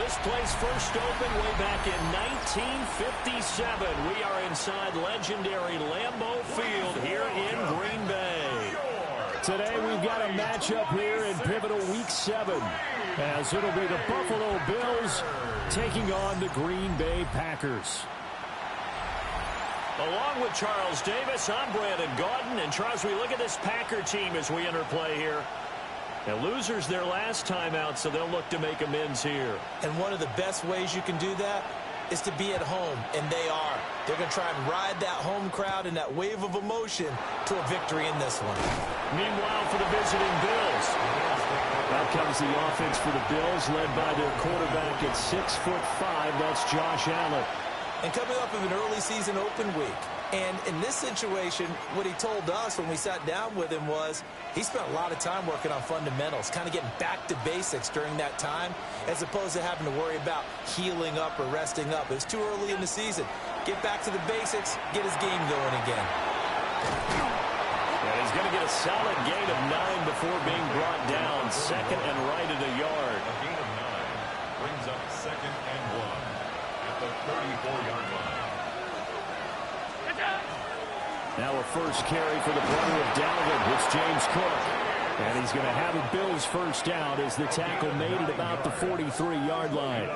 This place first opened way back in 1957. We are inside legendary Lambeau Field here in Green Bay. Today we've got a matchup here in pivotal Week 7, as it'll be the Buffalo Bills taking on the Green Bay Packers. Along with Charles Davis, I'm Brandon Gaudin. And Charles, we look at this Packer team as we enter play here. Now, losers their last time out, so they'll look to make amends here. And one of the best ways you can do that is to be at home, and they are. They're going to try and ride that home crowd and that wave of emotion to a victory in this one. Meanwhile, for the visiting Bills, out comes the offense for the Bills, led by their quarterback at 6'5". That's Josh Allen. And coming up of an early season open week. And in this situation, what he told us when we sat down with him was he spent a lot of time working on fundamentals, kind of getting back to basics during that time, as opposed to having to worry about healing up or resting up. It's too early in the season. Get back to the basics, get his game going again. And he's going to get a solid gain of 9 before being brought down. Second and right at a yard. A gain of 9 brings up 2nd and 1 at the 34-yard line. Now a first carry for the brother of Dalvin. It's James Cook. And he's going to have a Bills first down as the tackle made at about the 43-yard line.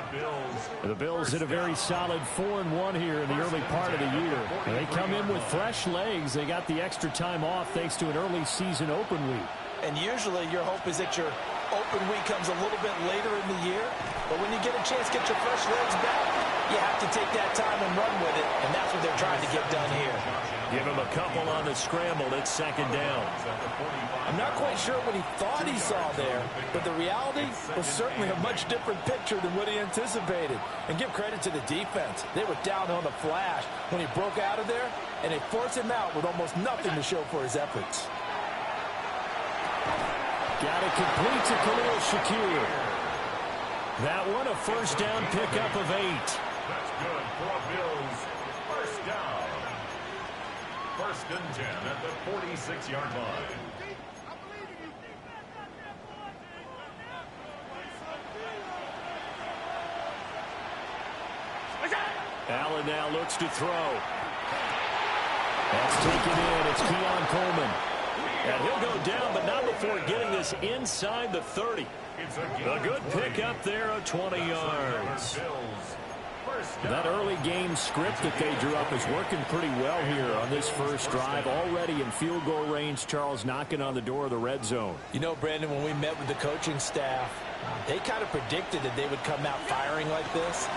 The Bills hit a very solid 4-1 here in the early part of the year. They come in with fresh legs. They got the extra time off thanks to an early season open week. And usually your hope is that your open week comes a little bit later in the year. But when you get a chance to get your fresh legs back, you have to take that time and run with it. And that's what they're trying to get done here. Give him a couple on the scramble. It's 2nd down. I'm not quite sure what he thought he saw there, but the reality was certainly a much different picture than what he anticipated. And give credit to the defense. They were down on the flash when he broke out of there, and they forced him out with almost nothing to show for his efforts. Got it complete to Khalil Shakir. That one a first down pickup of 8. That's good for Bills. First down. 1st and 10 at the 46-yard line. Allen now looks to throw. That's taken in. It's Keon Coleman. And he'll go down, but not before getting this inside the 30. A good pickup there of 20 yards. That early game script that they drew up is working pretty well here on this first drive. Already in field goal range, Charles knocking on the door of the red zone. You know, Brandon, when we met with the coaching staff, they kind of predicted that they would come out firing like this.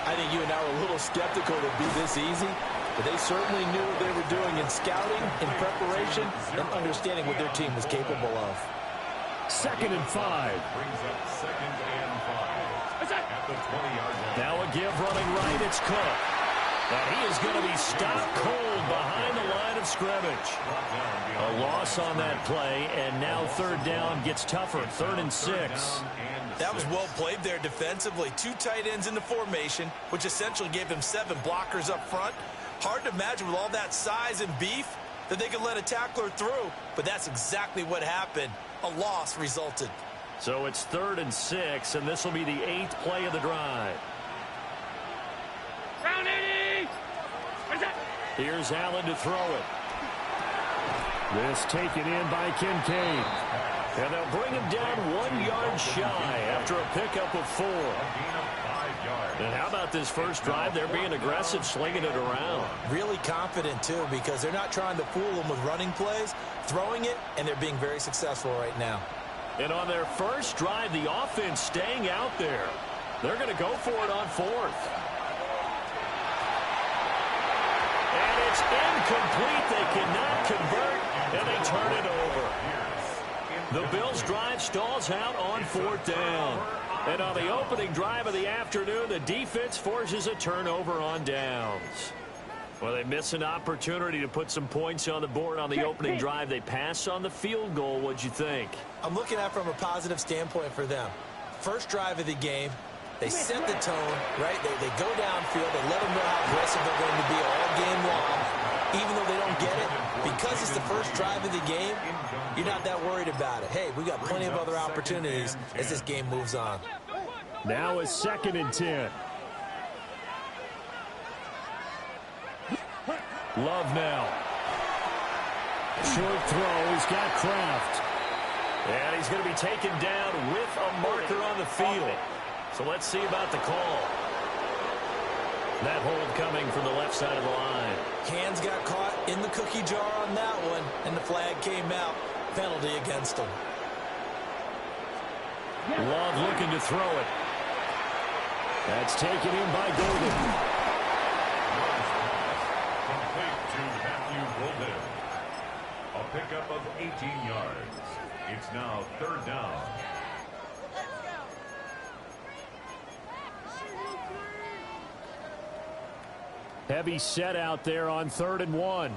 I think you and I were a little skeptical it would be this easy, but they certainly knew what they were doing in scouting, in preparation, and understanding what their team was capable of. 2nd and 5. Brings up 2nd and 5 at the 20-yard line. Now a give running right. It's Cook. And he is going to be stopped cold behind the line of scrimmage. A loss on that play, and now 3rd down gets tougher. 3rd and 6. That was well played there defensively. 2 tight ends in the formation, which essentially gave them 7 blockers up front. Hard to imagine with all that size and beef that they could let a tackler through, but that's exactly what happened. A loss resulted. So it's 3rd and 6, and this will be the 8th play of the drive. Here's Allen to throw it. This taken in by Kincaid. And they'll bring him down 1 yard shy after a pickup of 4. And how about this first drive? They're being aggressive, slinging it around. Really confident, too, because they're not trying to fool them with running plays, throwing it, and they're being very successful right now. And on their first drive, the offense staying out there. They're going to go for it on 4th. And it's incomplete. They cannot convert, and they turn it over. The Bills' drive stalls out on 4th down. And on the opening drive of the afternoon, the defense forces a turnover on downs. Well, they miss an opportunity to put some points on the board on the opening drive. They pass on the field goal. What'd you think? I'm looking at it from a positive standpoint for them. First drive of the game, they set the tone, right? They go downfield. They let them know how aggressive they're going to be all game long. Even though they don't get it, because it's the first drive of the game, you're not that worried about it. Hey, we got plenty of other opportunities as this game moves on. Now a 2nd and 10. Love now. Short throw. He's got Kraft. And he's going to be taken down with a marker on the field. So let's see about the call. That hold coming from the left side of the line. Hands got caught in the cookie jar on that one, and the flag came out. Penalty against him. Love looking to throw it. That's taken in by Golden. Complete to Matthew Golden. A pickup of 18 yards. It's now 3rd down. Heavy set out there on 3rd and 1.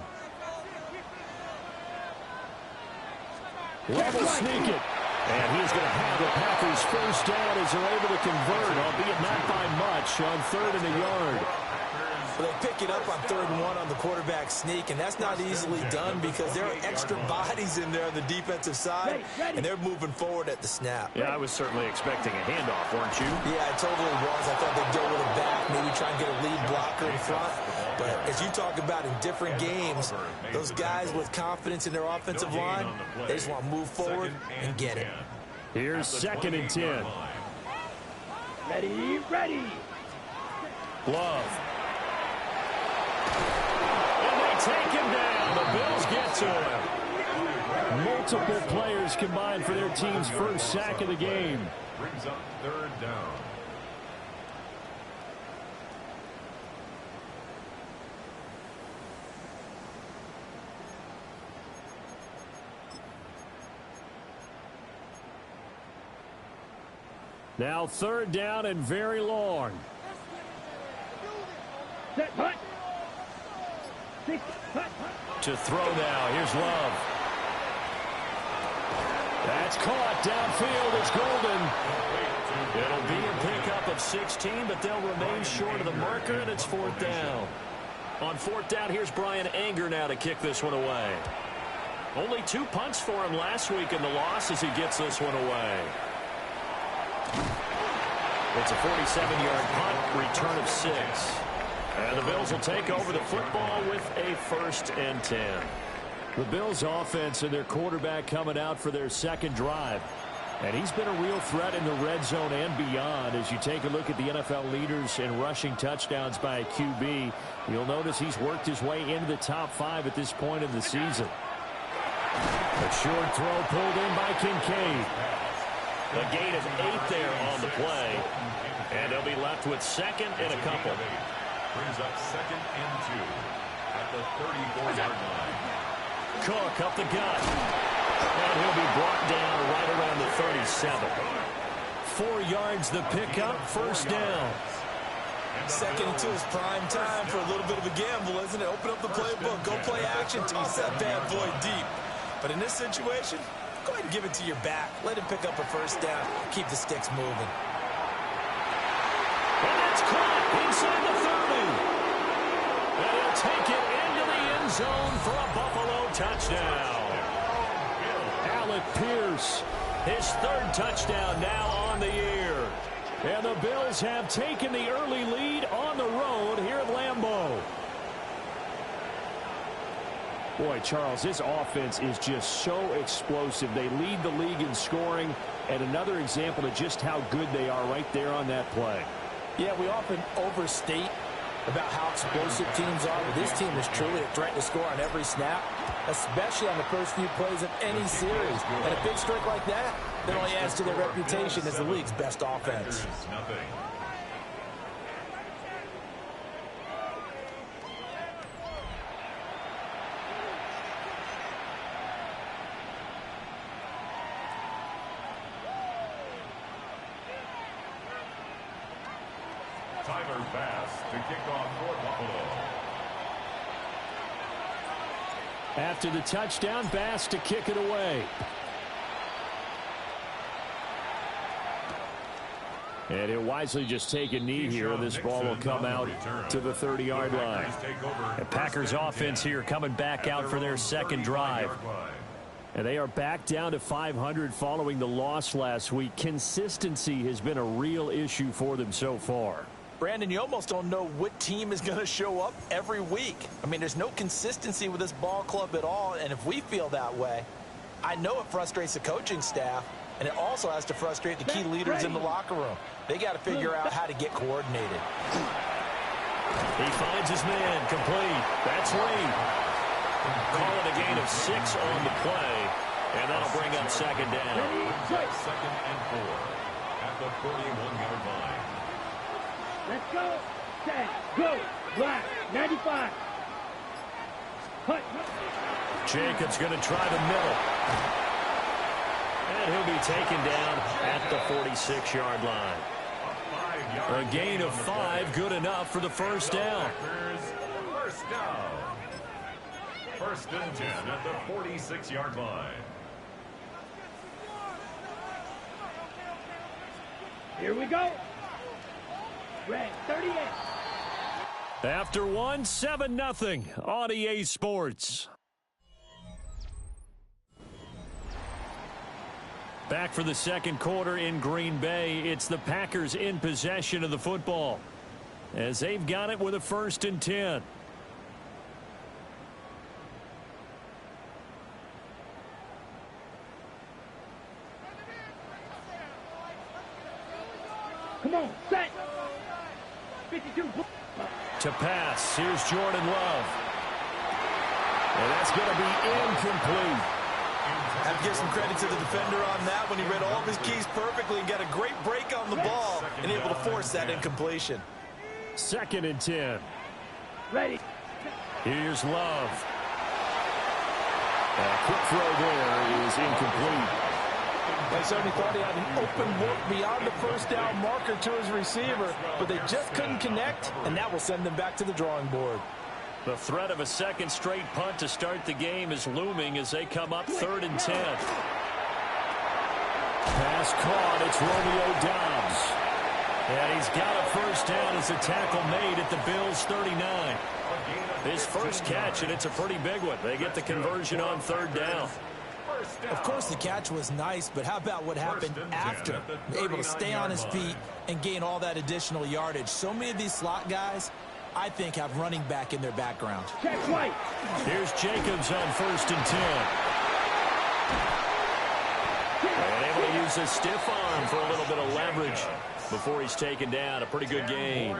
Love will sneak it. And he's going to have the Packers first down as they're able to convert, albeit not by much, on 3rd and a yard. Well, they pick it up on 3rd and 1 on the quarterback sneak, and that's not easily done because there are extra bodies in there on the defensive side, and they're moving forward at the snap. Yeah, I was certainly expecting a handoff, weren't you? Yeah, I totally was. I thought they'd go with it back, maybe try and get a lead blocker in front. But as you talk about in different games, those guys with confidence in their offensive line, they just want to move forward and get it. Here's 2nd and 10. Ready. Love. And they take him down. The Bills get to him. Multiple players combined for their team's first sack of the game. Brings up 3rd down. Now 3rd down and very long. Set, punt. 6, punt. To throw now. Here's Love. That's caught downfield. It's Golden. It'll be a pickup of 16, but they'll remain short of the marker, and it's 4th down. On 4th down, here's Brian Anger now to kick this one away. Only 2 punts for him last week in the loss as he gets this one away. It's a 47-yard punt, return of 6. And the Bills will take over the football with a 1st and 10. The Bills offense and their quarterback coming out for their 2nd drive. And he's been a real threat in the red zone and beyond. As you take a look at the NFL leaders in rushing touchdowns by a QB, you'll notice he's worked his way into the top 5 at this point in the season. A short throw pulled in by Kincaid. A gain of 8 there on the play. And they'll be left with 2nd and a couple. Brings up 2nd and 2 at the 34-yard line. Cook up the gut. And he'll be brought down right around the 37. 4 yards the pickup, 1st down. 2nd and 2 is prime time for a little bit of a gamble, isn't it? Open up the playbook, go play action, toss that bad boy deep. But in this situation, go ahead and give it to your back. Let him pick up a 1st down. Keep the sticks moving. And that's caught inside the 30. And he'll take it into the end zone for a Buffalo touchdown. Alec Pierce, his 3rd touchdown now on the year. And the Bills have taken the early lead on the road here at Lambeau. Boy, Charles, this offense is just so explosive. They lead the league in scoring, and another example of just how good they are right there on that play. Yeah, we often overstate about how explosive teams are, but this team is truly a threat to score on every snap, especially on the first few plays of any series. And a big streak like that only adds to their reputation as the league's best offense. Tyler Bass to kick off for Buffalo. After the touchdown, Bass to kick it away. And he'll wisely just take a knee here. This ball will come out to the 30-yard line. The Packers offense here coming back out for their 2nd drive. And they are back down to 500 following the loss last week. Consistency has been a real issue for them so far. Brandon, you almost don't know what team is going to show up every week. I mean, there's no consistency with this ball club at all, and if we feel that way, I know it frustrates the coaching staff, and it also has to frustrate the key leaders in the locker room. They got to figure out how to get coordinated. He finds his man, complete. That's Lee. Call it a gain of 6 on the play, and that'll bring up second down. Second and 4 at the 41-yard line. Let's go. Set. Go. Black. 95. Cut. Jacobs going to try the middle. And he'll be taken down at the 46-yard line. A gain of 5, good enough for the first down. First down. First and 10 at the 46-yard line. Here we go. Red 38. After one, 7-0 on EA Sports. Back for the second quarter in Green Bay. It's the Packers in possession of the football as they've got it with a 1st and 10. Come on, set. 52. To pass, here's Jordan Love. And that's going to be incomplete. I have to give some credit to the defender on that when he read all of his keys perfectly and got a great break on the ball and able to force that incompletion. 2nd and 10. Ready. Here's Love. A quick throw there is incomplete. They certainly thought he had an open look beyond the first down marker to his receiver, but they just couldn't connect, and that will send them back to the drawing board. The threat of a second straight punt to start the game is looming as they come up 3rd and 10. Pass caught. It's Romeo Doubs. And he's got a first down as a tackle made at the Bills' 39. His first catch, and it's a pretty big one. They get the conversion on 3rd down. Of course, the catch was nice, but how about what happened after? Able to stay on his feet and gain all that additional yardage. So many of these slot guys, I think, have running back in their background. Check right. Here's Jacobs on 1st and 10. And able to use his stiff arm for a little bit of leverage before he's taken down. A pretty good gain.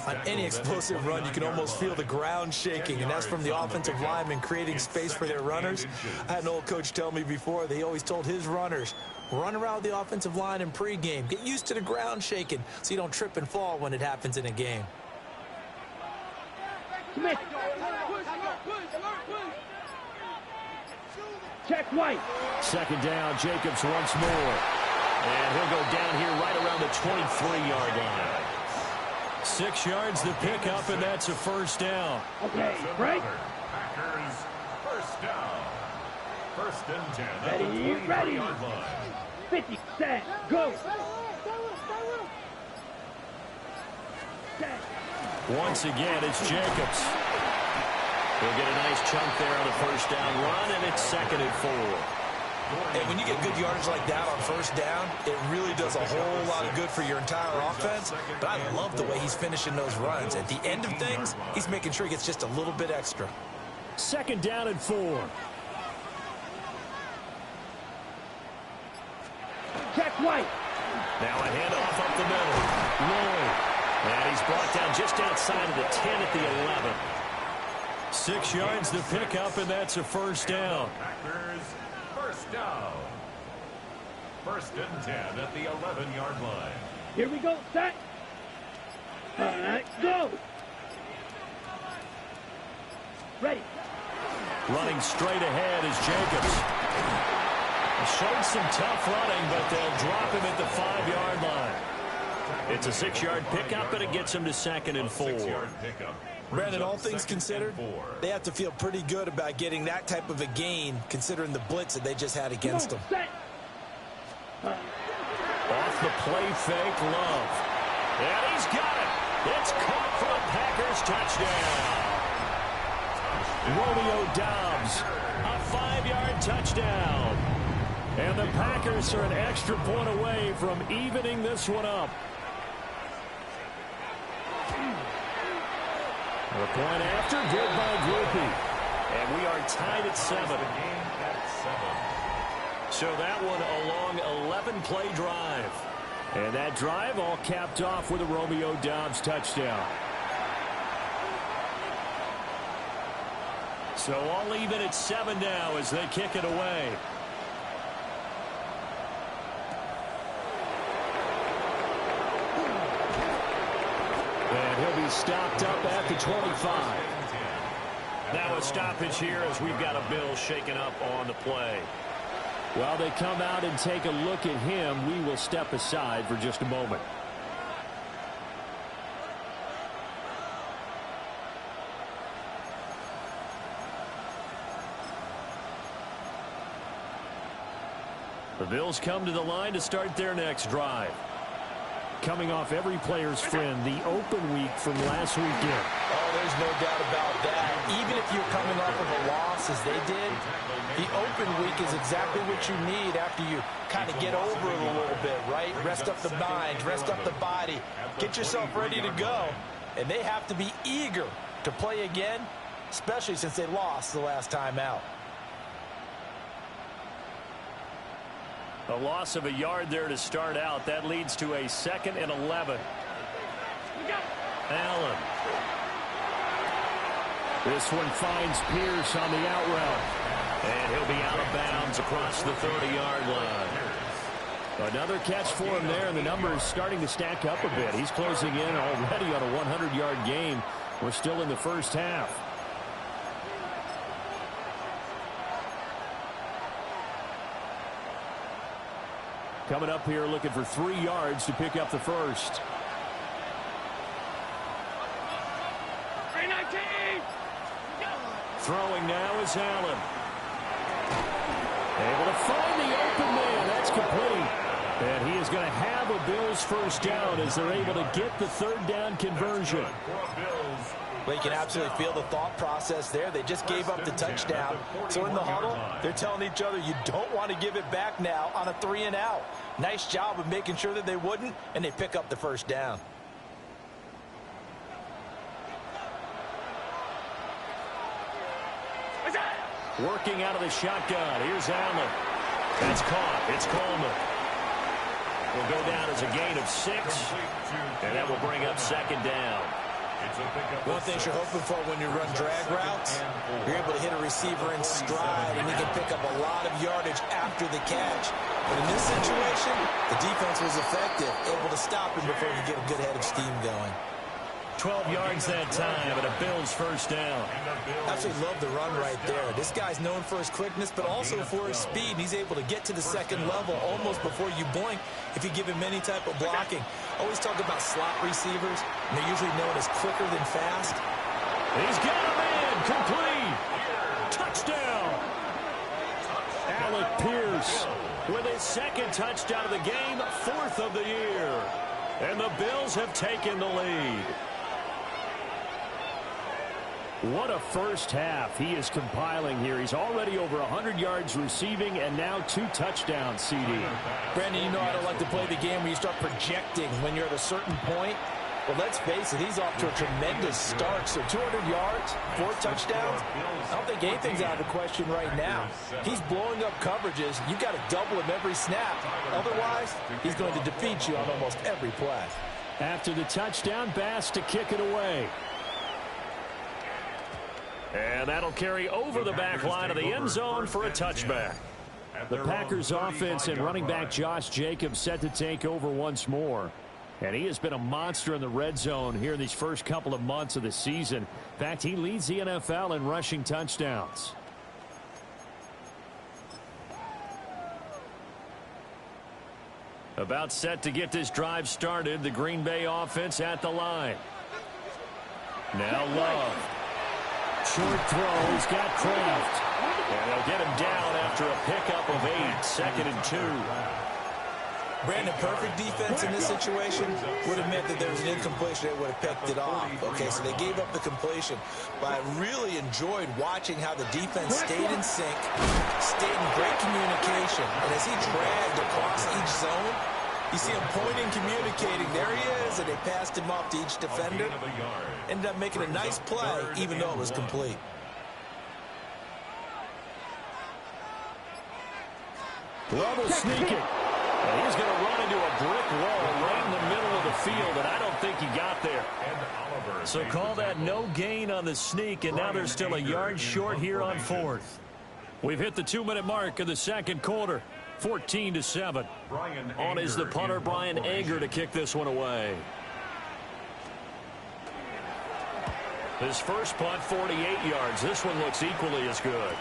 On any explosive run, you can almost feel the ground shaking, and that's from the offensive linemen creating space for their runners. I had an old coach tell me before, they always told his runners, run around the offensive line in pregame. Get used to the ground shaking so you don't trip and fall when it happens in a game. Smith. Check white. 2nd down, Jacobs once more. And he'll go down here right around the 23-yard line. 6 yards the pickup, and that's a first down. Okay, break. Packers first down. 1st and 10 at Ready, the 23-yard line. 50, set, go. Set. Once again, it's Jacobs. He'll get a nice chunk there on the first down run, and it's 2nd and 4. And when you get good yardage like that on first down, it really does a whole lot of good for your entire offense. But I love the way he's finishing those runs. At the end of things, he's making sure he gets just a little bit extra. 2nd down and 4. Check white. Now a handoff up the middle. Lloyd. And he's brought down just outside of the 10 at the 11. 6 yards the pickup, and that's a first down. Packers first down. 1st and 10 at the 11-yard line. Here we go, set. All right, go. Ready. Running straight ahead is Jacobs. Showed some tough running, but they'll drop him at the 5-yard line. It's a 6-yard pickup, and it gets him to 2nd and 4. Brandon, all things considered, they have to feel pretty good about getting that type of a gain, considering the blitz that they just had against them. Off the play fake, Love. And he's got it. It's caught for a Packers touchdown. Romeo Doubs, a 5-yard touchdown. And the Packers are an extra point away from evening this one up. The point after, good by Groupie. And we are tied at 7. So that one a long 11-play drive. And that drive all capped off with a Romeo Doubs touchdown. So all even at 7 now as they kick it away. And he'll be stopped up at the 25. Now a stoppage here as we've got a Bills shaken up on the play. While they come out and take a look at him, we will step aside for just a moment. The Bills come to the line to start their next drive. Coming off every player's friend, the open week from last weekend. Oh, there's no doubt about that. Even if you're coming off of a loss as they did, the open week is exactly what you need after you kind of get over it a little bit, right? Rest up the mind, rest up the body, get yourself ready to go. And they have to be eager to play again, especially since they lost the last time out. A loss of a yard there to start out. That leads to a 2nd and 11. Allen. This one finds Pierce on the out route. And he'll be out of bounds across the 30-yard line. Another catch for him there, and the number is starting to stack up a bit. He's closing in already on a 100-yard game. We're still in the first half. Coming up here looking for 3 yards to pick up the first. Throwing now is Allen. Able to find the open man. That's complete. And he is going to have a Bills first down as they're able to get the 3rd down conversion. Well, you can absolutely feel the thought process there. They just gave up the touchdown. So in the huddle, they're telling each other, you don't want to give it back now on a 3 and out. Nice job of making sure that they wouldn't, and they pick up the first down. Working out of the shotgun. Here's Allen. That's caught. It's Coleman. Will go down as a gain of 6. And that will bring up 2nd down. One thing you're hoping for when you run drag routes, you're able to hit a receiver in stride, and he can pick up a lot of yardage after the catch. But in this situation, the defense was effective, able to stop him before he get a good head of steam going. 12 yards that time and a Bills first down. Absolutely love the run right there. This guy's known for his quickness, but also for his speed. He's able to get to the 2nd level almost before you blink if you give him any type of blocking. Always talk about slot receivers, and they're usually known as quicker than fast. He's got a man. Complete. Touchdown. Alec Pierce with his 2nd touchdown of the game, 4th of the year. And the Bills have taken the lead. What a first half he is compiling here. He's already over 100 yards receiving and now 2 touchdowns, CD. Brandon, you know I don't like to play the game where you start projecting when you're at a certain point. Well, let's face it, he's off to a tremendous start. So 200 yards, 4 touchdowns. I don't think anything's out of the question right now. He's blowing up coverages. You've got to double him every snap. Otherwise, he's going to defeat you on almost every play. After the touchdown, Bass to kick it away. And that'll carry over the back line of the end zone for a touchback. The Packers offense and running back Josh Jacobs set to take over once more. And he has been a monster in the red zone here in these first couple of months of the season. In fact, he leads the NFL in rushing touchdowns. About set to get this drive started. The Green Bay offense at the line. Now Love. Short throw. He's got Kraft. And they'll get him down after a pickup of 8. 2nd and 2. Brandon, perfect defense in this situation would have meant that there was an incompletion. They would have picked it off. Okay, so they gave up the completion. But I really enjoyed watching how the defense stayed in sync, stayed in great communication. And as he dragged across each zone, you see him pointing, communicating. There he is, and they passed him off to each defender. Ended up making a nice play, even though it was complete. Level sneaking. And he's going to run into a brick wall right in the middle of the field, and I don't think he got there. So call that no gain on the sneak, and now they're still a yard short here on fourth. We've hit the 2-minute mark in the second quarter. 14-7. On is the punter, Brian Anger, to kick this one away. His first punt, 48 yards. This one looks equally as good.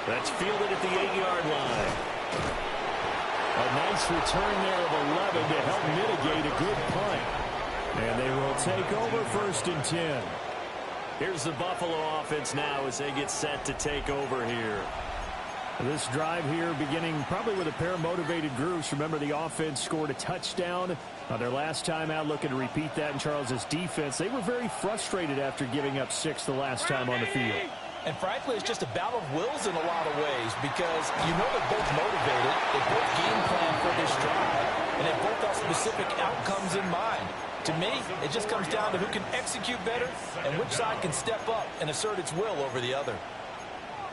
That's fielded at the 8-yard line. A nice return there of 11 to help mitigate a good punt. And they will take over 1st and 10. Here's the Buffalo offense now as they get set to take over here. This drive here beginning probably with a pair of motivated groups. Remember, the offense scored a touchdown their last time out, looking to repeat that in Charles's defense. They were very frustrated after giving up 6 the last time on the field. And frankly, it's just a battle of wills in a lot of ways because you know they're both motivated, they both game plan for this drive, and they both have specific outcomes in mind. To me, it just comes down to who can execute better and which side can step up and assert its will over the other.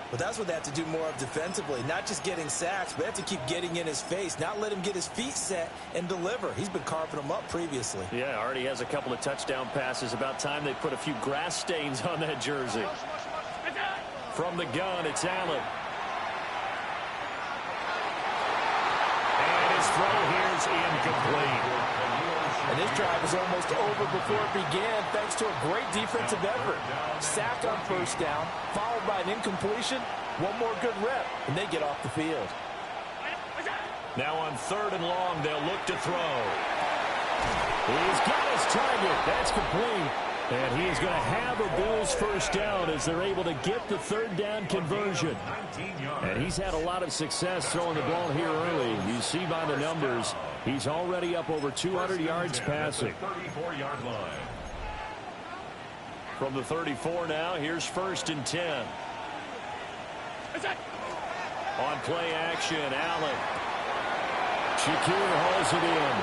But that's what they have to do more of defensively, not just getting sacks, but they have to keep getting in his face, not let him get his feet set and deliver. He's been carving them up previously. Yeah, already has a couple of touchdown passes. About time they put a few grass stains on that jersey. From the gun, it's Allen. And his throw here is incomplete. And this drive was almost over before it began thanks to a great defensive effort. Sack on first down, followed by an incompletion. One more good rep, and they get off the field. Now on 3rd and long, they'll look to throw. He's got his target. That's complete. And he is going to have a Bills first down as they're able to get the 3rd down conversion. And he's had a lot of success throwing the ball here early. You see by the numbers, he's already up over 200 yards passing. From the 34 now, here's 1st and 10. On play action, Allen. Shakir hauls it in.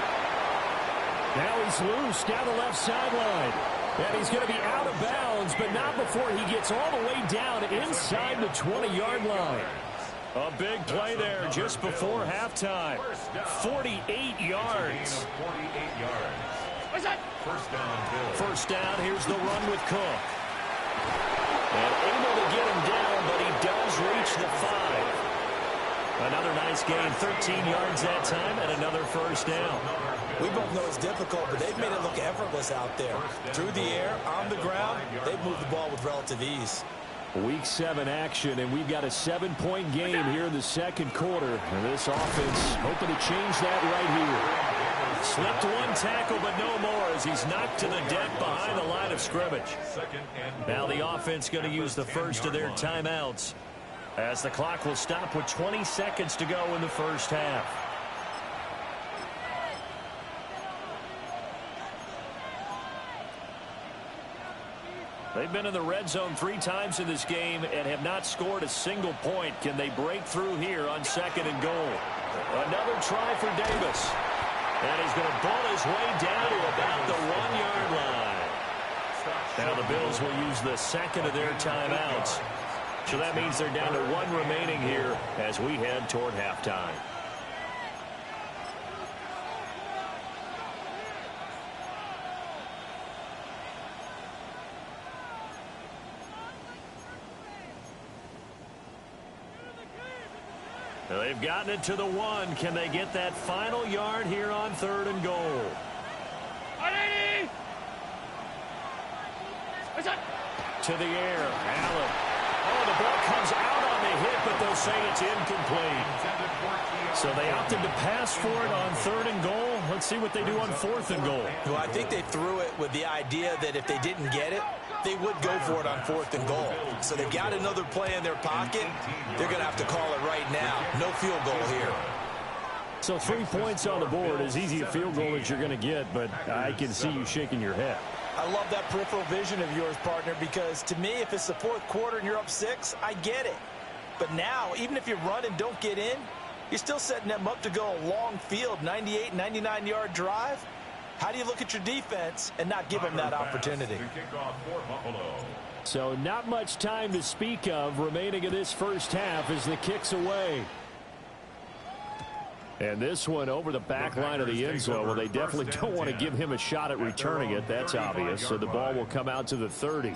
Now he's loose down the left sideline. And he's going to be out of bounds, but not before he gets all the way down inside the 20-yard line. A big play there just before halftime. 48 yards. First down, here's the run with Cook. And able to get him down, but he does reach the 5. Another nice gain, 13 yards that time, and another first down. We both know it's difficult, but they've made it look effortless out there. Through the air, on the ground, they've moved the ball with relative ease. Week 7 action, and we've got a 7-point game here in the second quarter. And this offense hoping to change that right here. Slipped one tackle, but no more as he's knocked to the deck behind the line of scrimmage. Now the offense going to use the first of their timeouts, as the clock will stop with 20 seconds to go in the first half. They've been in the red zone 3 times in this game and have not scored a single point. Can they break through here on 2nd and goal? Another try for Davis. And he's going to ball his way down to about the 1-yard line. Now the Bills will use the second of their timeouts. So that means they're down to 1 remaining here as we head toward halftime. They've gotten it to the 1. Can they get that final yard here on 3rd and goal? To the air, Allen. Oh, the ball comes out on the hit, but they'll say it's incomplete. So they opted to pass for it on 3rd and goal. Let's see what they do on 4th and goal. Well, I think they threw it with the idea that if they didn't get it, they would go for it on 4th and goal. So they've got another play in their pocket. They're going to have to call it right now. No field goal here. So 3 points on the board, as easy a field goal as you're going to get, but I can see you shaking your head. I love that peripheral vision of yours, partner, because to me, if it's the fourth quarter and you're up 6, I get it. But now, even if you run and don't get in, you're still setting them up to go a long field, 98, 99-yard drive. How do you look at your defense and not give them that opportunity? So not much time to speak of remaining in this first half as the kick's away. And this one over the back line of the end zone. Well, they definitely don't want to give him a shot at returning it. That's obvious. So the ball will come out to the 30.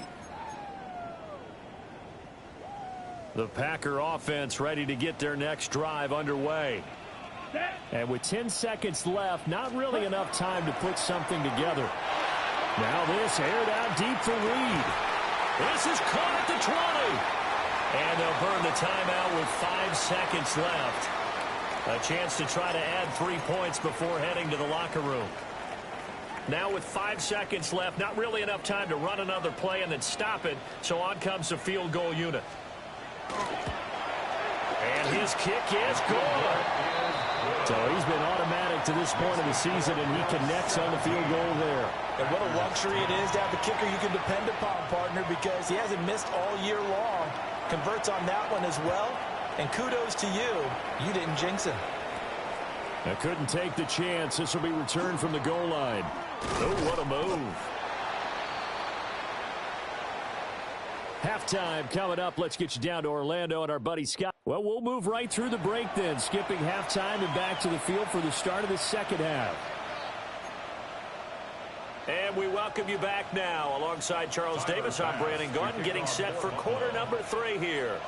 The Packer offense ready to get their next drive underway. And with 10 seconds left, not really enough time to put something together. Now this aired out deep for Reed. This is caught at the 20. And they'll burn the timeout with 5 seconds left. A chance to try to add 3 points before heading to the locker room. Now with 5 seconds left, not really enough time to run another play and then stop it. So on comes the field goal unit. And his kick is good. So he's been automatic to this point of the season, and he connects on the field goal there. And what a luxury it is to have a kicker you can depend upon, partner, because he hasn't missed all year long. Converts on that one as well. And kudos to you. You didn't jinx him. I couldn't take the chance. This will be returned from the goal line. Oh, what a move. Halftime coming up. Let's get you down to Orlando and our buddy Scott. Well, we'll move right through the break then, skipping halftime and back to the field for the start of the second half. And we welcome you back now. Alongside Charles Davis, I'm Brandon Gaudin, getting set for quarter number 3 here.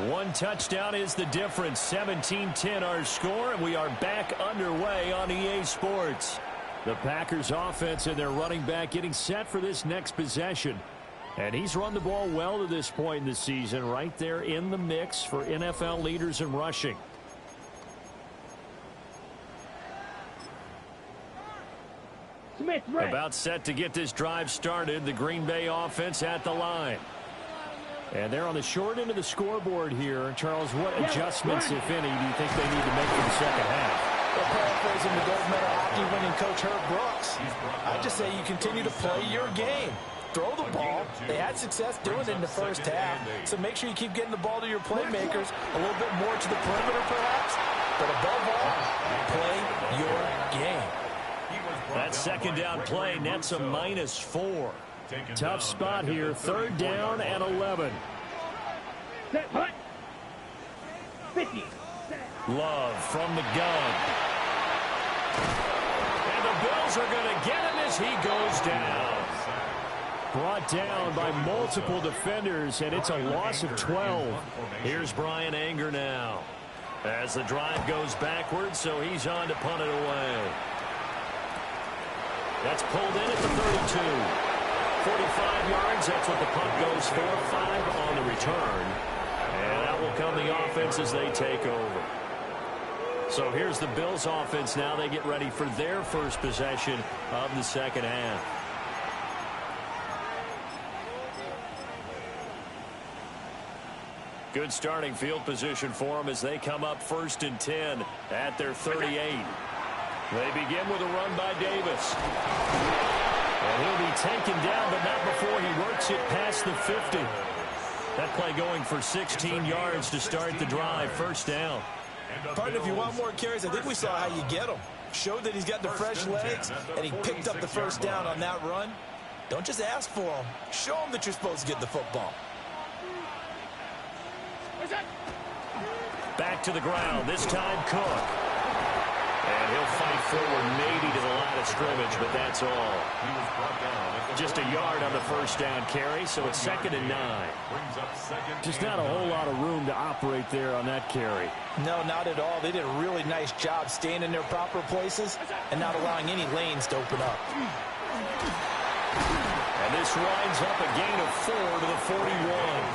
1 touchdown is the difference. 17-10 our score, and we are back underway on EA Sports. The Packers offense and their running back getting set for this next possession. And he's run the ball well to this point in the season, right there in the mix for NFL leaders in rushing. About set to get this drive started. The Green Bay offense at the line. And they're on the short end of the scoreboard here. Charles, what adjustments, if any, do you think they need to make for the second half? Well, paraphrasing the gold medal hockey winning coach Herb Brooks, I just say you continue to play your game. Throw the ball. They had success doing it in the first half. So make sure you keep getting the ball to your playmakers, a little bit more to the perimeter perhaps. But above all, play your game. That second down play nets a -4. Tough spot here. 3rd down and 11. Love from the gun. And the Bills are going to get him as he goes down. Brought down by multiple defenders, and it's a loss of 12. Here's Brian Anger now. As the drive goes backwards, so he's on to punt it away. That's pulled in at the 32. 45 yards, that's what the punt goes for. 5 on the return. And that will come the offense as they take over. So here's the Bills offense now. They get ready for their first possession of the second half. Good starting field position for them as they come up 1st and 10 at their 38. They begin with a run by Davis. And he'll be taken down, but not before he works it past the 50. That play going for 16 yards to start the drive. 1st down. Partner, if you want more carries, I think we saw how you get them. Showed that he's got the fresh legs, and he picked up the 1st down on that run. Don't just ask for them. Show them that you're supposed to get the football. Back to the ground, this time Cook. And he'll fight forward maybe to the line of scrimmage, but that's all. Just a yard on the 1st down carry, so it's 2nd and 9. Just not a whole lot of room to operate there on that carry. No, not at all. They did a really nice job staying in their proper places and not allowing any lanes to open up. And this winds up a gain of 4 to the 41.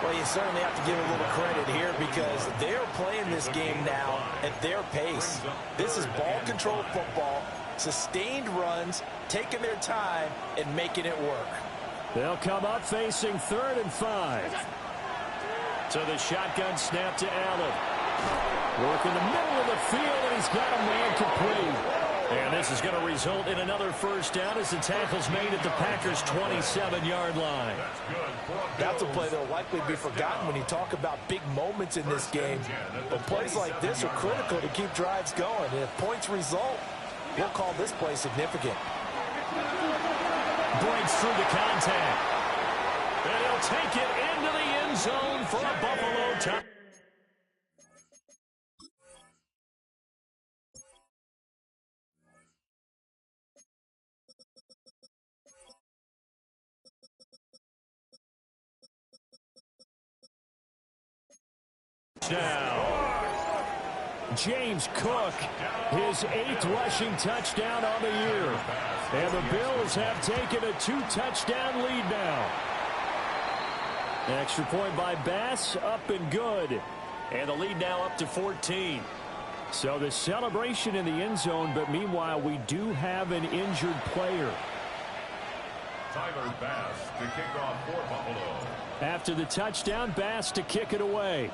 Well, you certainly have to give a little credit here because they're playing this game now at their pace. This is ball-controlled football, sustained runs, taking their time, and making it work. They'll come up facing 3rd and 5. So the shotgun snap to Allen. Working the middle of the field, and he's got a man complete. And this is going to result in another first down as the tackle's made at the Packers' 27-yard line. That's a play that will likely be forgotten when you talk about big moments in this game. But plays like this are critical to keep drives going. And if points result, we'll call this play significant. Breaks through the contact. And he'll take it into the end zone for a Buffalo touchdown. James Cook, his 8th rushing touchdown on the year. And the Bills have taken a 2-touchdown lead now. Extra point by Bass, up and good. And the lead now up to 14. So the celebration in the end zone, but meanwhile we do have an injured player. Tyler Bass to kick off for Buffalo. After the touchdown, Bass to kick it away.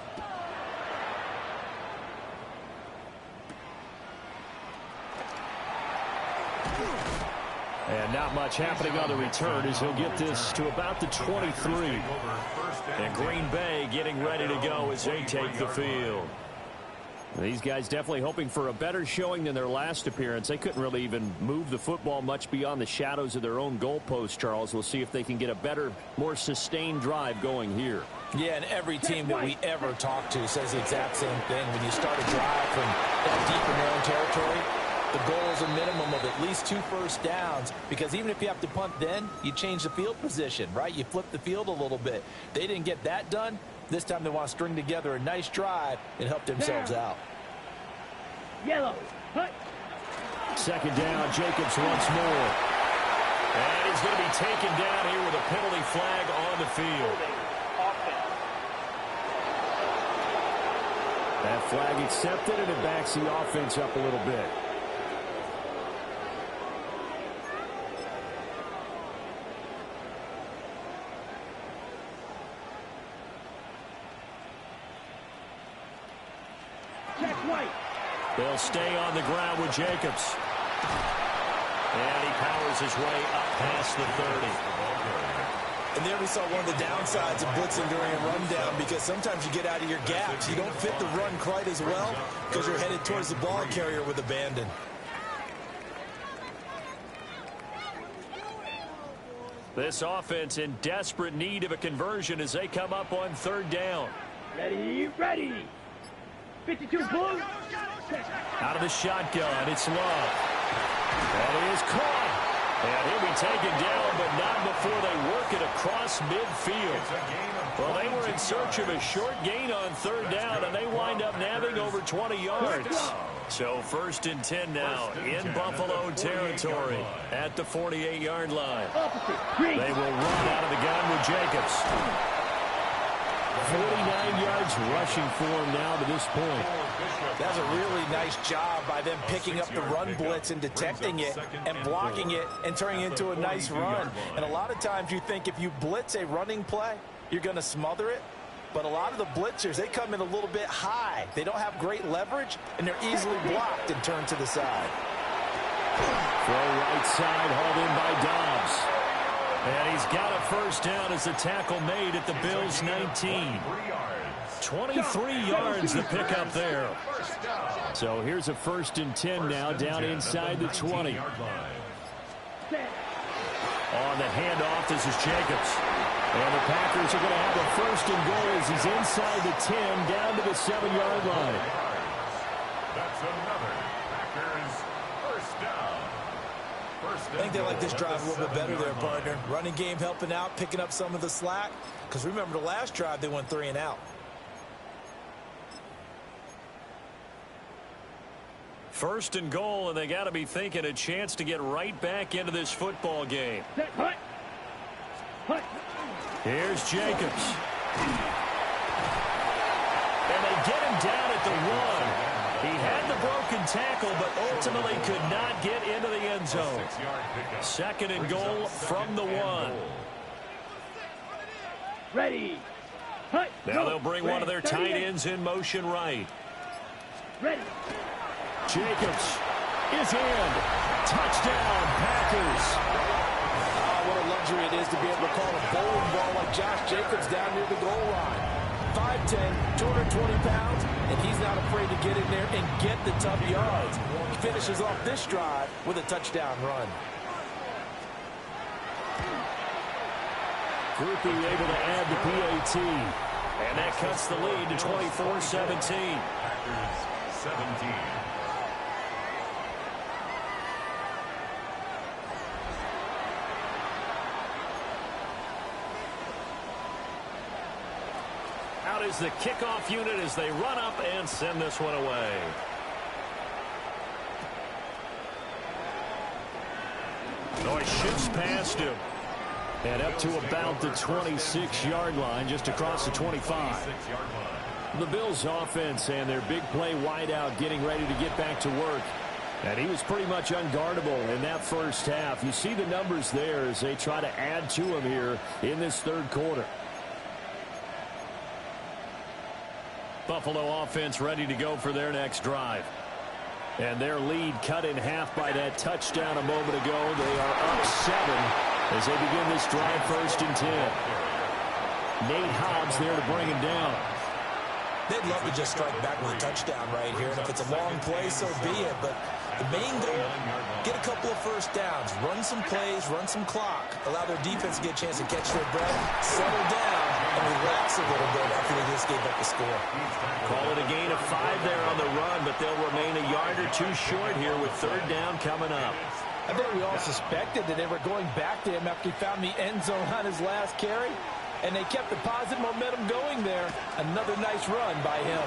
And not much happening on the return as he'll get this to about the 23. And Green Bay getting ready to go as they take the field. These guys definitely hoping for a better showing than their last appearance. They couldn't really even move the football much beyond the shadows of their own goalpost, Charles. We'll see if they can get a better, more sustained drive going here. Yeah, and every team that we ever talk to says the exact same thing. When you start a drive from that deep in their own territory, the goal is a minimum of at least 2 first downs, because even if you have to punt then, you change the field position, right? You flip the field a little bit. They didn't get that done. This time they want to string together a nice drive and help themselves out. Yellow. Hut. Second down, Jacobs once more. And he's going to be taken down here with a penalty flag on the field. That flag accepted, and it backs the offense up a little bit. They'll stay on the ground with Jacobs. And he powers his way up past the 30. And there we saw one of the downsides of blitzing during a rundown, because sometimes you get out of your gaps. You don't fit the run quite as well because you're headed towards the ball carrier with abandon. This offense in desperate need of a conversion as they come up on 3rd down. Ready, ready. 52 Bulls. Out of the shotgun, it's Love. And he is caught. And he'll be taken down, but not before they work it across midfield. Well, they were in search of a short gain on 3rd down, and they wind up nabbing over 20 yards. So 1st and 10 now in Buffalo territory at the 48-yard line. They will run out of the gun with Jacobs. 49 yards rushing for him now to this point. That's a really nice job by them picking up the run blitz and detecting it and blocking it and turning it into a nice run. And a lot of times you think if you blitz a running play, you're going to smother it. But a lot of the blitzers, they come in a little bit high. They don't have great leverage, and they're easily blocked and turned to the side. Throw right side, hauled in by Dobbs. And he's got a first down as the tackle made at the Bills' 19. 23 yards the pickup there. So here's a 1st and 10 now down inside the 20. On the handoff, this is Jacobs. And the Packers are going to have a 1st and goal as he's inside the 10 down to the 7-yard line. That's another Packers first down. I think they like this drive a little bit better there, partner. Running game helping out, picking up some of the slack. Because remember, the last drive, they went 3 and out. 1st and goal, and they got to be thinking a chance to get right back into this football game. Here's Jacobs. And they get him down at the 1. He had the broken tackle, but ultimately could not get into the end zone. 2nd and goal from the 1. Ready. Now they'll bring one of their tight ends in motion right. Ready. Jacobs is in. Touchdown, Packers. What a luxury it is to be able to call a bowling ball like Josh Jacobs down near the goal line. 5'10", 220 pounds, and he's not afraid to get in there and get the tough yards. He finishes off this drive with a touchdown run. Groupie able to add the PAT. And that cuts the lead to 24-17. Packers 17. Out is the kickoff unit as they run up and send this one away. So he shifts past him. And up to about the 26-yard line, just across the 25. The Bills offense and their big play wideout getting ready to get back to work. And he was pretty much unguardable in that first half. You see the numbers there as they try to add to him here in this third quarter. Buffalo offense ready to go for their next drive. And their lead cut in half by that touchdown a moment ago. They are up 7 as they begin this drive, 1st and 10. Nate Hobbs there to bring him down. They'd love to just strike back with a touchdown right here. And if it's a long play, so be it. But the main goal, get a couple of first downs, run some plays, run some clock, allow their defense to get a chance to catch their breath, settle down, and relax a little bit after they just gave up the score. Call it a gain of 5 there on the run, but they'll remain a yard or two short here with 3rd down coming up. I think we all suspected that they were going back to him after he found the end zone on his last carry, and they kept the positive momentum going there. Another nice run by him.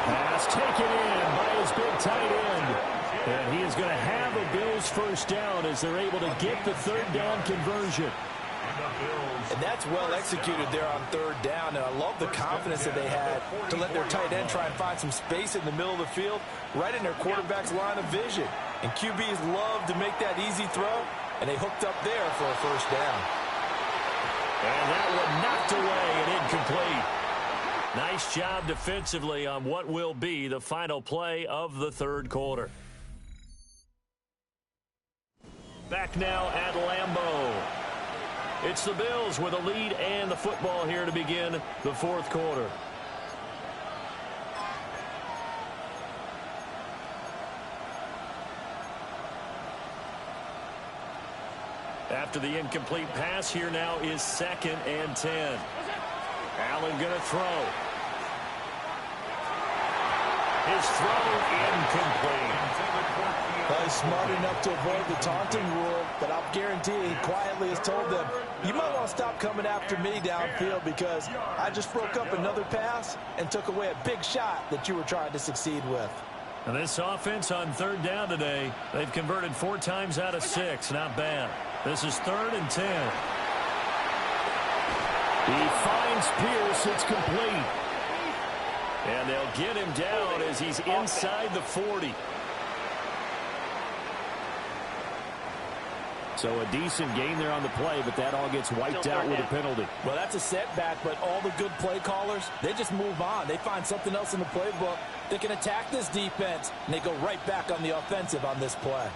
Pass taken in by his big tight end. And he is going to have a Bills 1st down as they're able to get the 3rd down conversion. And that's well executed there on 3rd down. And I love the confidence that they had to let their tight end try and find some space in the middle of the field, right in their quarterback's line of vision. And QBs love to make that easy throw, and they hooked up there for a 1st down. And that one knocked away and incomplete. Nice job defensively on what will be the final play of the 3rd quarter. Back now at Lambeau. It's the Bills with a lead and the football here to begin the 4th quarter. After the incomplete pass, here now is 2nd and 10. Allen going to throw. His throw incomplete. Well, he's smart enough to avoid the taunting rule, but I'll guarantee he quietly has told them, you might want to stop coming after me downfield because I just broke up another pass and took away a big shot that you were trying to succeed with. And this offense on 3rd down today, they've converted 4 times out of 6. Not bad. This is 3rd and 10. He finds Pierce. It's complete. And they'll get him down as he's inside the 40. So a decent gain there on the play, but that all gets wiped out with a penalty. Well, that's a setback, but all the good play callers, they just move on. They find something else in the playbook. They can attack this defense, and they go right back on the offensive on this play.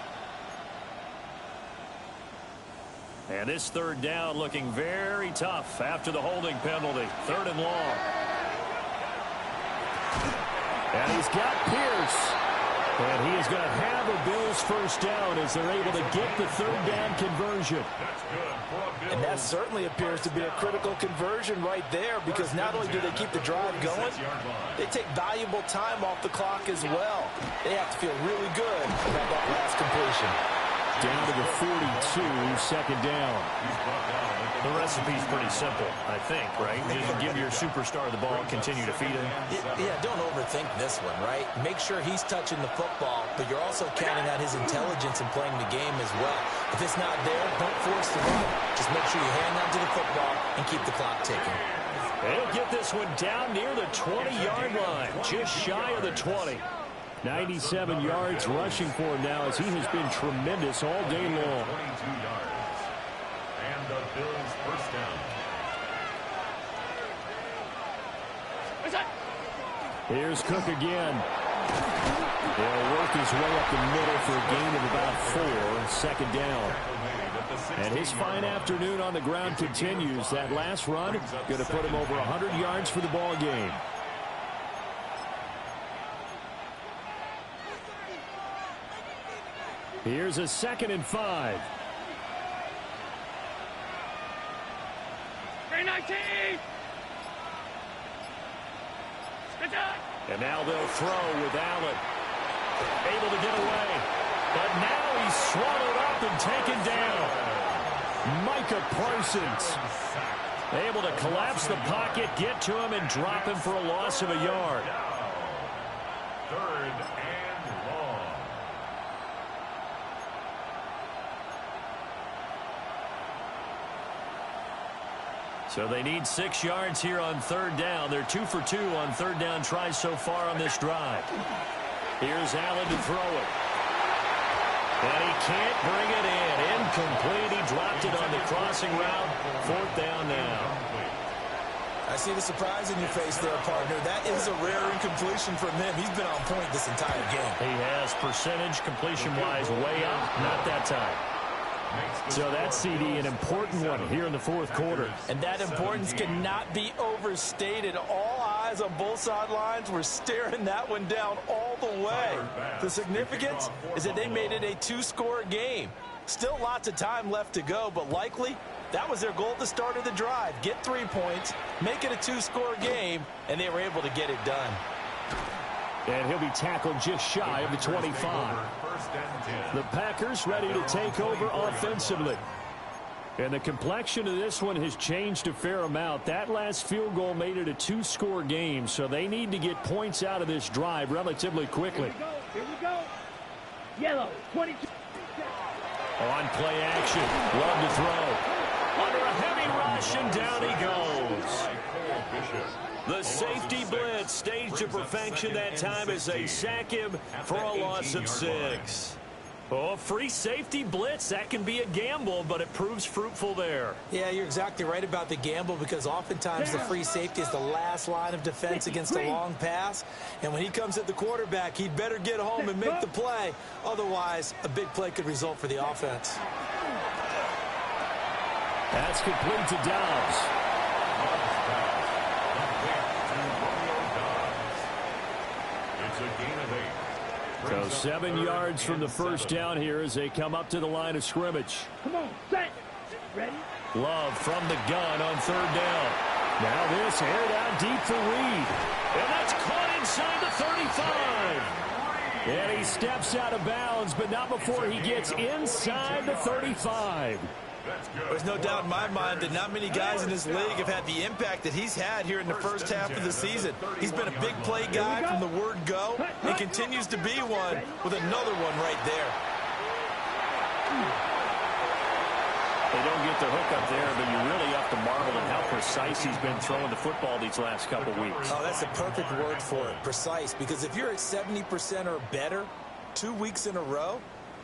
And this 3rd down looking very tough after the holding penalty. 3rd and long. And he's got Pierce. And he is going to have a Bills 1st down as they're able to get the 3rd down conversion. And that certainly appears to be a critical conversion right there because not only do they keep the drive going, they take valuable time off the clock as well. They have to feel really good about that last completion. Down to the 42, 2nd down. The recipe's pretty simple, I think, right? Just give your superstar the ball, continue to feed him. Yeah, don't overthink this one, right? Make sure he's touching the football, but you're also counting on his intelligence in playing the game as well. If it's not there, don't force the run. Just make sure you hang on to the football and keep the clock ticking. They'll get this one down near the 20-yard line, just shy of the 20. 97 yards rushing for him now as he has been tremendous all day long. 22 yards. And the Bills 1st down. Here's Cook again. He'll work his way up the middle for a gain of about 4, second down. And his fine afternoon on the ground continues. That last run going to put him over 100 yards for the ball game. Here's a 2nd and 5. 319. And now they'll throw with Allen. Able to get away. But now he's swallowed up and taken down. Micah Parsons able to collapse the pocket, get to him, and drop him for a loss of a yard. 3rd and long. So they need 6 yards here on 3rd down. They're 2 for 2 on 3rd down tries so far on this drive. Here's Allen to throw it. And he can't bring it in. Incomplete. He dropped it on the crossing route. 4th down now. I see the surprise in your face there, partner. That is a rare incompletion from him. He's been on point this entire game. He has percentage completion-wise way up. Not that time. So that CD, an important one here in the 4th quarter. And that importance cannot be overstated. All eyes on both sidelines were staring that one down all the way. The significance is that they made it a 2-score game. Still lots of time left to go, but likely that was their goal at the start of the drive. Get 3 points, make it a 2-score game, and they were able to get it done. And he'll be tackled just shy of the 25. The Packers ready to take over offensively. And the complexion of this one has changed a fair amount. That last field goal made it a 2-score game, so they need to get points out of this drive relatively quickly. Here we go. Yellow, 22. On play action. Love to throw. Under a heavy rush, and down he goes. The safety blitz staged to perfection that time as they sack him for a loss of 6. Oh, free safety blitz, that can be a gamble, but it proves fruitful there. Yeah, you're exactly right about the gamble because oftentimes the free safety is the last line of defense against a long pass. And when he comes at the quarterback, he'd better get home and make the play. Otherwise, a big play could result for the offense. That's complete to Dobbs. So 7 yards from the first down here as they come up to the line of scrimmage. Come on, set. Ready? Love from the gun on 3rd down. Now this aired out deep for Reed. And that's caught inside the 35. And he steps out of bounds, but not before he gets inside the 35. There's no doubt in my mind that not many guys in this league have had the impact that he's had here in the first half of the season. He's been a big play guy from the word go and continues to be one with another one right there. They don't get the hook up there, but you really have to marvel at how precise he's been throwing the football these last couple weeks. Oh, that's the perfect word for it, precise, because if you're at 70% or better 2 weeks in a row,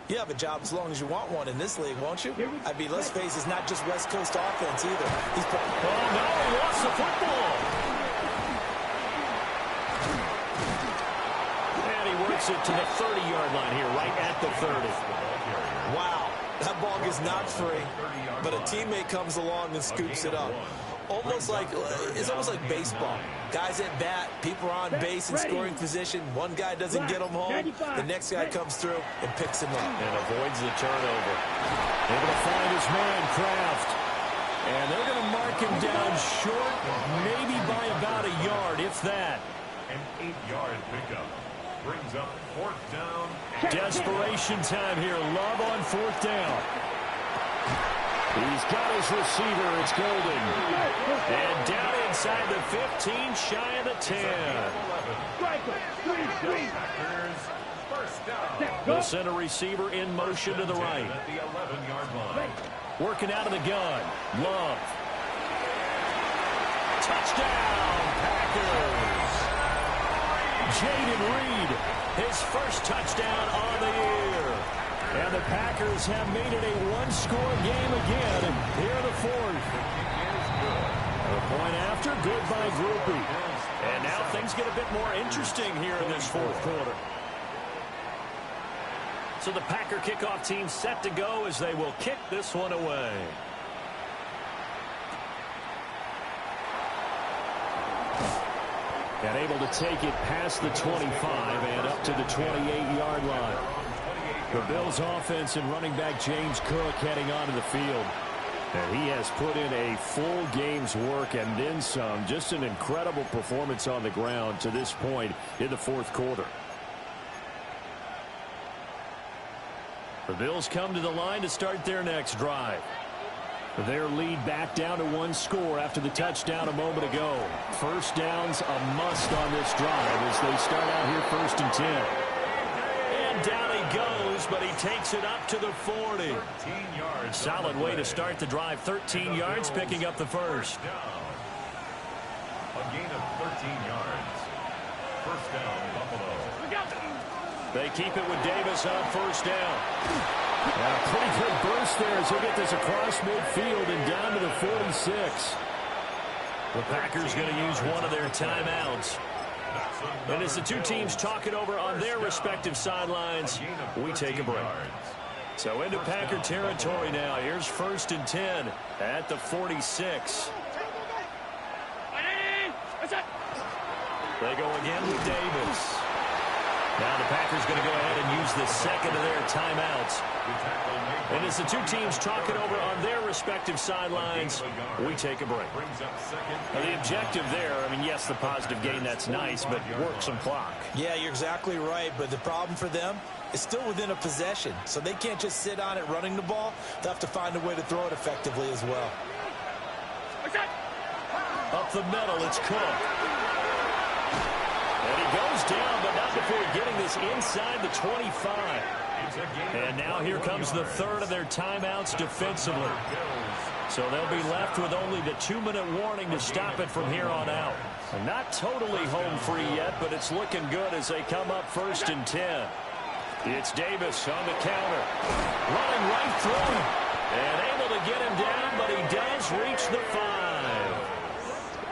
you have a job as long as you want one in this league, won't you? I mean, let's face it, it's not just West Coast offense either. Oh, no, he lost the football. And he works it to the 30-yard line here, right at the 30. Wow, that ball gets knocked free, but a teammate comes along and scoops it up. It's almost like baseball. Guys at bat, people are on base in scoring position. One guy doesn't get him home. The next guy comes through and picks him up. And avoids the turnover. Able to find his man, Kraft. And they're going to mark him down short, maybe by about a yard, if that. An 8-yard pickup brings up 4th down. Desperation time here. Love on 4th down. He's got his receiver. It's Golden. And down inside the 15, shy of the 10. They'll send a receiver in motion to the right. At the 11-yard line. Working out of the gun. Love. Touchdown, Packers. Jaden Reed, his first touchdown on the year. And the Packers have made it a 1-score game again here in the 4th. A point after, good by Groupie. And now things get a bit more interesting here in this fourth quarter. So the Packer kickoff team set to go as they will kick this one away. And able to take it past the 25 and up to the 28-yard line. The Bills offense and running back James Cook heading onto the field. And he has put in a full game's work and then some. Just an incredible performance on the ground to this point in the fourth quarter. The Bills come to the line to start their next drive. Their lead back down to one score after the touchdown a moment ago. First down's a must on this drive as they start out here 1st and 10. And down he goes, but he takes it up to the 40. 13 yards. Solid way to start the drive. 13 yards, picking up the first. A gain of 13 yards. First down, Buffalo. They keep it with Davis on first down. And a pretty good burst there as he'll get this across midfield and down to the 46. The Packers going to use one of their timeouts. And as the two teams talk it over on their respective sidelines, we take a break. So into Packer territory now. Here's 1st and 10 at the 46. They go again with Davis. Now the Packers going to go ahead and use the second of their timeouts. And as the two teams talk it over on their respective sidelines, we take a break. Now the objective there, I mean, yes, the positive gain, that's nice, but work some clock. Yeah, you're exactly right, but the problem for them is still within a possession, so they can't just sit on it running the ball. They'll have to find a way to throw it effectively as well. Up the middle, it's Cook. And he goes down, but not before getting this inside the 25. And now here comes the third of their timeouts defensively. So they'll be left with only the 2-minute warning to stop it from here on out. And not totally home free yet, but it's looking good as they come up 1st and 10. It's Davis on the counter. Running right through him. And able to get him down, but he does reach the 5.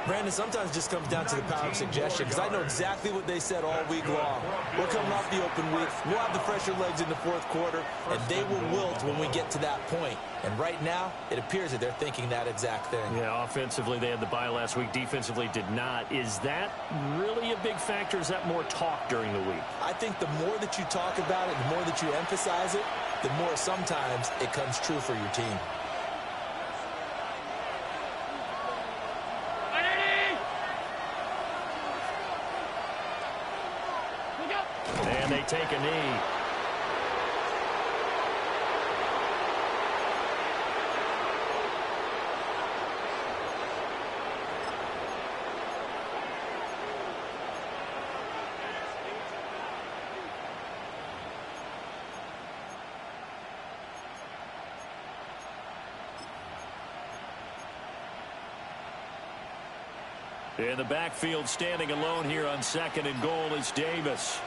Brandon, sometimes it just comes down to the power of suggestion, because I know exactly what they said all week long. We're coming off the open week. We'll have the fresher legs in the fourth quarter, and they will wilt when we get to that point. And right now, it appears that they're thinking that exact thing. Yeah, offensively, they had the bye last week. Defensively, did not. Is that really a big factor? Is that more talk during the week? I think the more that you talk about it, the more that you emphasize it, the more sometimes it comes true for your team. And they take a knee. In the backfield, standing alone here on 2nd and goal is Davis.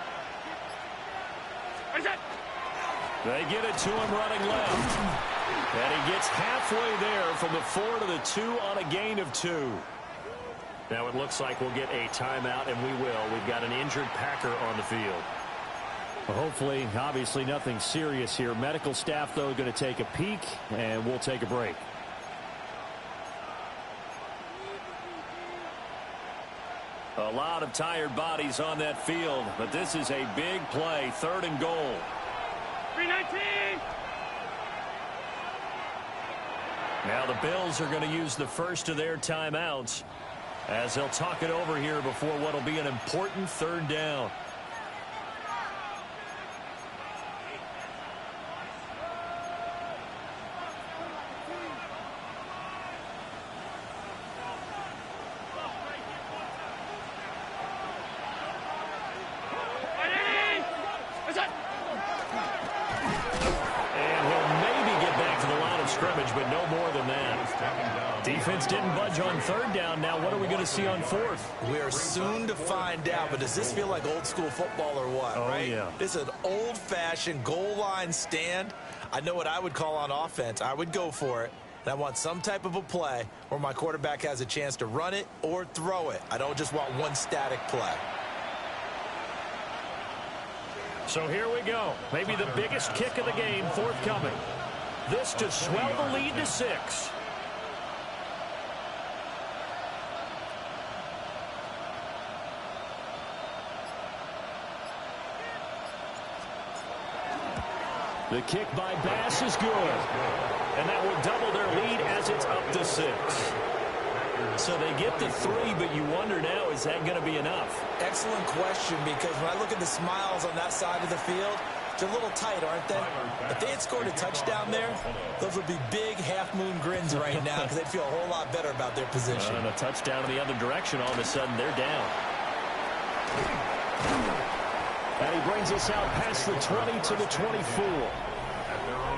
They get it to him running left. And he gets halfway there from the 4 to the 2 on a gain of 2. Now it looks like we'll get a timeout, and we will. We've got an injured Packer on the field. Well, hopefully, obviously nothing serious here. Medical staff, though, going to take a peek, and we'll take a break. A lot of tired bodies on that field, but this is a big play. 3rd and goal. 319. Now the Bills are going to use the first of their timeouts as they'll talk it over here before what will be an important 3rd down. But no more than that. Defense didn't budge on 3rd down. Now what are we going to see on 4th? We're soon to find out, but does this feel like old school football or what, right? Yeah. This is an old-fashioned goal line stand. I know what I would call on offense. I would go for it. And I want some type of a play where my quarterback has a chance to run it or throw it. I don't just want one static play. So here we go. Maybe the biggest kick of the game forthcoming. This to swell the lead to 6. The kick by Bass is good. And that will double their lead as it's up to 6. So they get the 3, but you wonder now, is that going to be enough? Excellent question, because when I look at the smiles on that side of the field, they're a little tight, aren't they? If they had scored a touchdown there, those would be big half-moon grins right now because they'd feel a whole lot better about their position. And a touchdown in the other direction, all of a sudden they're down. And he brings us out past the 20 to the 24.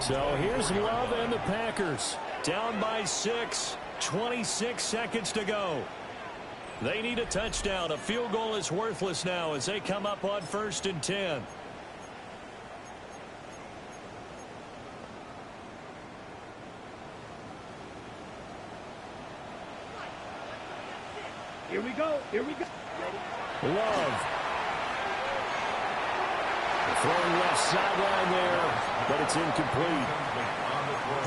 So here's Love and the Packers. Down by 6. 26 seconds to go. They need a touchdown. A field goal is worthless now as they come up on 1st and 10. Here we go. Here we go. Love. Throwing left sideline there, but it's incomplete.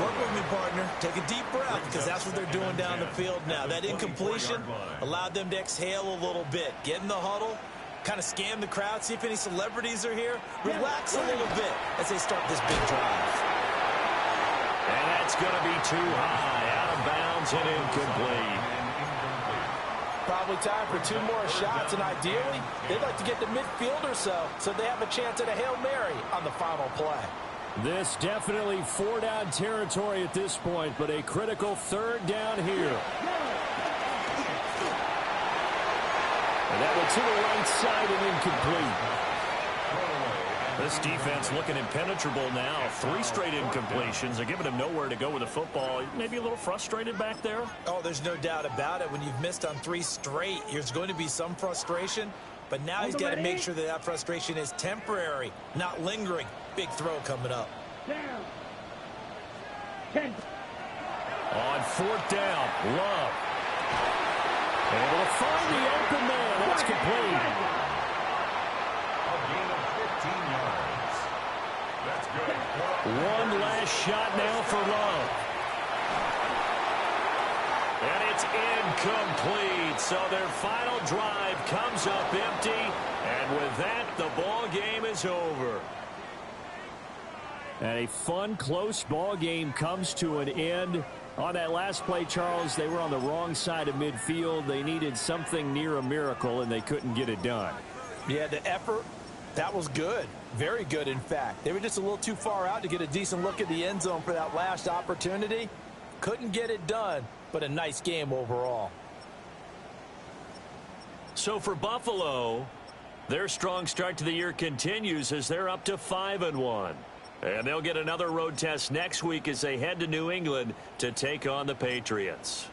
Work with me, partner. Take a deep breath, because that's what they're doing down the field now. That incompletion allowed them to exhale a little bit. Get in the huddle, kind of scan the crowd, see if any celebrities are here. Relax a little bit as they start this big drive. And that's going to be too high, out of bounds and incomplete. Probably time for 2 more shots, and ideally, they'd like to get to midfield or so they have a chance at a Hail Mary on the final play. This definitely 4-down territory at this point, but a critical 3rd down here. And that one to the right side and incomplete. This defense looking impenetrable now. 3 straight incompletions. They're giving him nowhere to go with the football. Maybe a little frustrated back there. Oh, there's no doubt about it. When you've missed on 3 straight, there's going to be some frustration. But now he's got to make sure that that frustration is temporary, not lingering. Big throw coming up. Down. 10. On 4th down, Love. Able to find the open man. That's complete. One last shot now for Love. And it's incomplete. So their final drive comes up empty. And with that, the ball game is over. And a fun, close ball game comes to an end. On that last play, Charles, they were on the wrong side of midfield. They needed something near a miracle, and they couldn't get it done. Yeah, the effort, that was good. Very good, in fact. They were just a little too far out to get a decent look at the end zone for that last opportunity. Couldn't get it done, but a nice game overall. So for Buffalo, their strong start to the year continues as they're up to 5-1. And they'll get another road test next week as they head to New England to take on the Patriots.